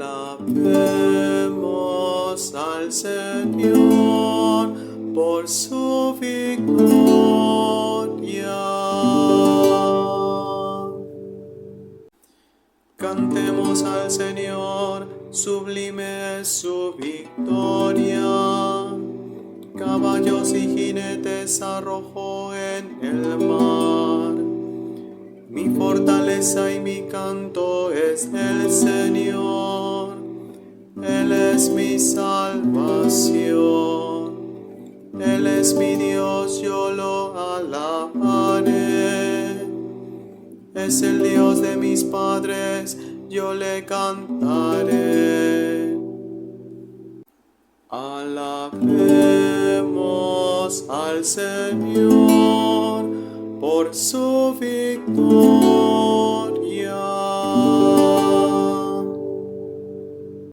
Alabemos al Señor por su victoria. Cantemos al Señor, sublime es su victoria. Caballos y jinetes arrojó en el mar. Mi fortaleza y mi canto es el Señor. Él es mi salvación. Él es mi Dios, yo lo alabaré. Es el Dios de mis padres, yo le cantaré. Alabemos al Señor por su victoria.